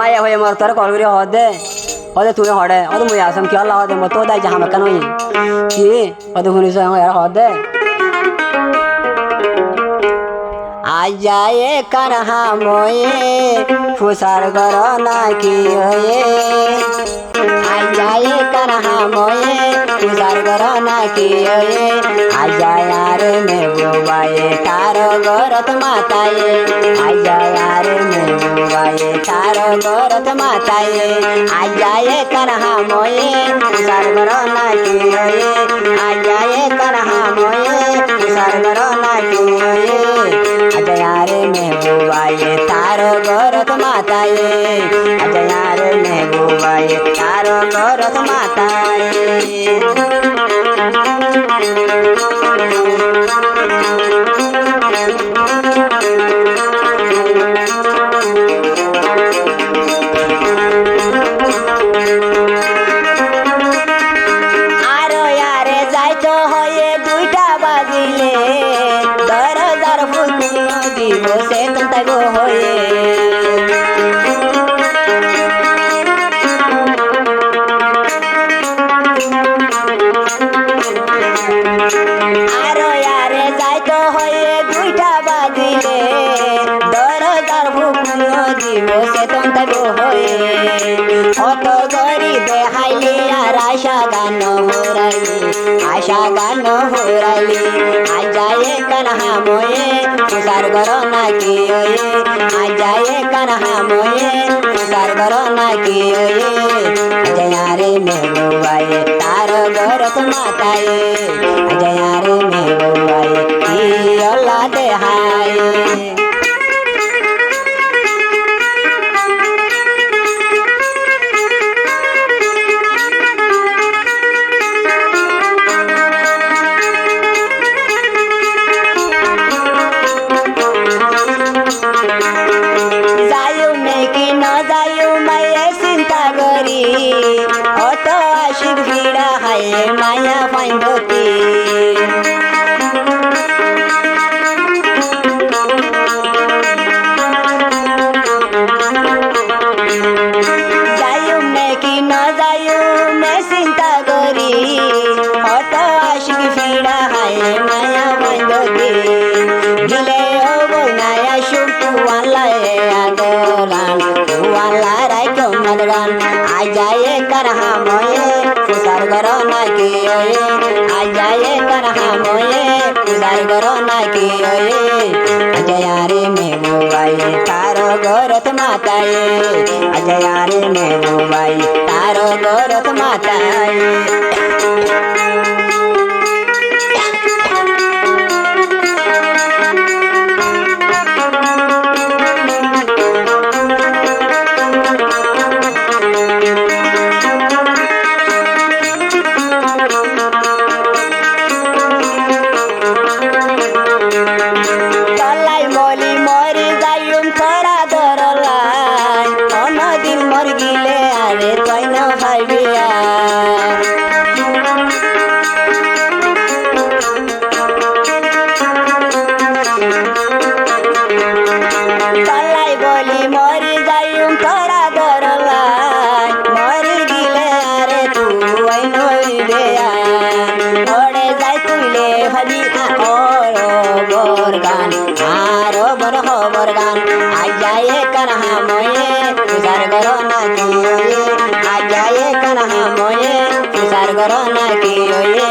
মায়া হয়ে মর তোর কল করে হদে হদে তুই হড়ে হদে মুই আসম কি আল্লাহ হদে মতো দাই জাহাম কেন কি হদে শুনিস আর হদে আজায়ে কানহা ময়ে ফুসার গর নাকি হয়ে আজায়ে কানহা ময়ে ফুসার গর নাকি হয়ে আজায়ার মেগুবায়ে তার গরত মাতায়ে আজায়ার মেগুবায়ে তার গরত মাতায়ে আজায়ে কানহা ময়ে ফুসার গর নাকি হয়ে আজায়ে কানহা ময়ে ফুসার গর নাকি হয়ে अजयारे महबूबाए तारो गौरत माताए अजयारे महबूबाए तारो गौरत माताए आरो यारे जाइतो होये दुइटा बाजिले दरजार फुल दिवो से तंतागो होये आरो यारे जाइतो होये दुइटा बाजिले दरजार फुल दिवो से तंतागो होये অটো গরি দেখাইলি আর আশা গান হোরাইলি আজায়ে কানহা ময়ে ফুসার গর নাকি ওয়ে আজায়ে কানহা ময়ে ফুসার গর নাকি ওয়ে আজায়ারে মেগুবায়ে তার গরত মাতায়ে আজায়ারে মেগুবায়ে কি অল্লা দেহায়ে অটো আশিক ভিড়া হায়ে মায়া ফাইন্দতি যাইও নাকি না যাইও মে চিন্তা করি অটো আশিক ভিড়া হায়ে মায়া ফাইন্দতি গিলে ও বনায়া শুকু আল্লাহে আদরান ওয়ালা রাইকো মদরান আজায়ে কানহা ময়ে ফুসার গর নাকি ওয়ে আজায়ে কানহা ময়ে ফুসার গর নাকি ওয়ে আজায়ারে মেগুবায়ে তারো গরত মাতায়ে আজায়ারে মেগুবায়ে তারো গরত মাতায়ে আজায়ে কানহা ময়ে ফুসার গর নাকি ওয়ে আজায়ে কানহা ময়ে ফুসার গর নাকি ওয়ে